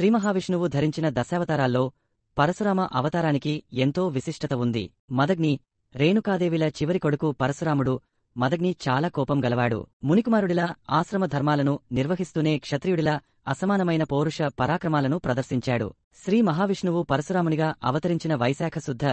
శ్రీమహావిష్ణువు ధరించిన దశావతారాల్లో పరశురామ అవతారానికి ఎంతో విశిష్టత ఉంది. మదగ్ని, రేణుకాదేవిల చివరి కొడుకు పరశురాముడు. మదగ్ని చాలా కోపం గలవాడు. మునికుమారుడిలా ఆశ్రమ ధర్మాలను నిర్వహిస్తూనే క్షత్రియుడిలా అసమానమైన పౌరుష పరాక్రమాలను ప్రదర్శించాడు. శ్రీ మహావిష్ణువు పరశురామునిగా అవతరించిన వైశాఖ శుద్ధ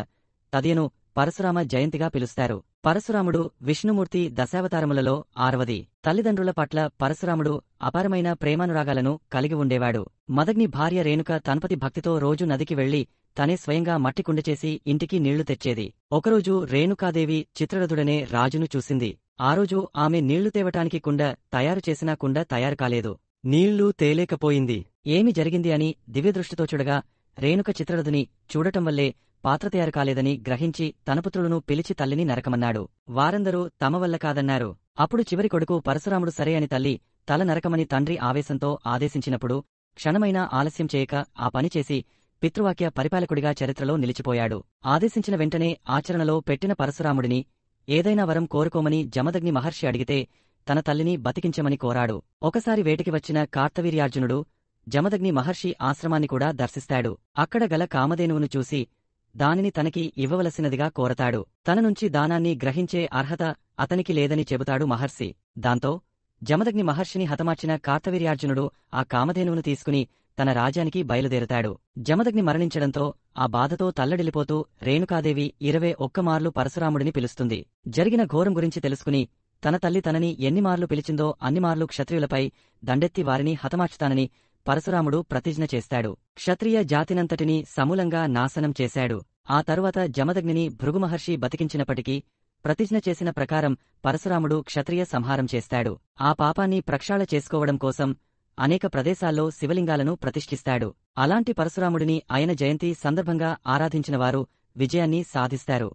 తదియను పరశురామ జయంతిగా పిలుస్తారు. పరశురాముడు విష్ణుమూర్తి దశావతారములలో 6వది. తల్లిదండ్రుల పట్ల పరశురాముడు అపారమైన ప్రేమానురాగాలను కలిగి ఉండేవాడు. మదగ్ని భార్య రేణుక తన్పతి భక్తితో రోజు నదికి వెళ్లి తనే స్వయంగా మట్టి కుండచేసి ఇంటికి నీళ్లు తెచ్చేది. ఒకరోజు రేణుకాదేవి చిత్రరథుడనే రాజును చూసింది. ఆ రోజు ఆమె నీళ్లు తేవటానికి కుండ తయారు చేసినా కుండ తయారు కాలేదు. నీళ్లు తేలేకపోయింది. ఏమి జరిగింది అని దివ్యదృష్టితో చూడగా రేణుక చిత్రరథుని చూడటం వల్లే పాత్ర తయారు కాలేదని గ్రహించి తన పుత్రులను పిలిచి తల్లిని నరకమన్నాడు. వారందరూ తమ వల్ల కాదన్నారు. అప్పుడు చివరి కొడుకు పరశురాముడు సరే అని తల్లి తల నరకమని తండ్రి ఆవేశంతో ఆదేశించినప్పుడు క్షణమైనా ఆలస్యం చేయక ఆ పని చేసి పితృవాక్య పరిపాలకుడిగా చరిత్రలో నిలిచిపోయాడు. ఆదేశించిన వెంటనే ఆచరణలో పెట్టిన పరశురాముడిని ఏదైనా వరం కోరుకోమని జమదగ్ని మహర్షి అడిగితే తన తల్లిని బతికించమని కోరాడు. ఒకసారి వేటికి వచ్చిన కార్తవీర్యార్జునుడు జమదగ్ని మహర్షి ఆశ్రమాన్ని కూడా దర్శిస్తాడు. అక్కడ గల కామధేనువును చూసి దానిని తనకి ఇవ్వవలసినదిగా కోరతాడు. తన నుంచి దానాన్ని గ్రహించే అర్హత అతనికి లేదని చెబుతాడు మహర్షి. దాంతో జమదగ్ని మహర్షిని హతమార్చిన కార్తవీర్యార్జునుడు ఆ కామధేనువును తీసుకుని తన రాజ్యానికి బయలుదేరుతాడు. జమదగ్ని మరణించడంతో ఆ బాధతో తల్లడిల్లిపోతూ రేణుకాదేవి 21 మార్లు పరశురాముడిని పిలుస్తుంది. జరిగిన ఘోరం గురించి తెలుసుకుని తన తల్లి తనని ఎన్నిమార్లు పిలిచిందో అన్నిమార్లు క్షత్రియులపై దండెత్తి వారిని హతమార్చుతానని పరశురాముడు ప్రతిజ్ఞ చేస్తాడు. క్షత్రియ జాతినంతటినీ సమూలంగా నాశనం చేశాడు. ఆ తరువాత జమదగ్నిని భృగుమహర్షి బతికించినప్పటికీ ప్రతిజ్ఞ చేసిన ప్రకారం పరశురాముడు క్షత్రియ సంహారం చేస్తాడు. ఆ పాపాన్ని ప్రక్షాళన చేసుకోవడం కోసం అనేక ప్రదేశాల్లో శివలింగాలను ప్రతిష్ఠిస్తాడు. అలాంటి పరశురాముడిని ఆయన జయంతి సందర్భంగా ఆరాధించినవారు విజయాన్ని సాధిస్తారు.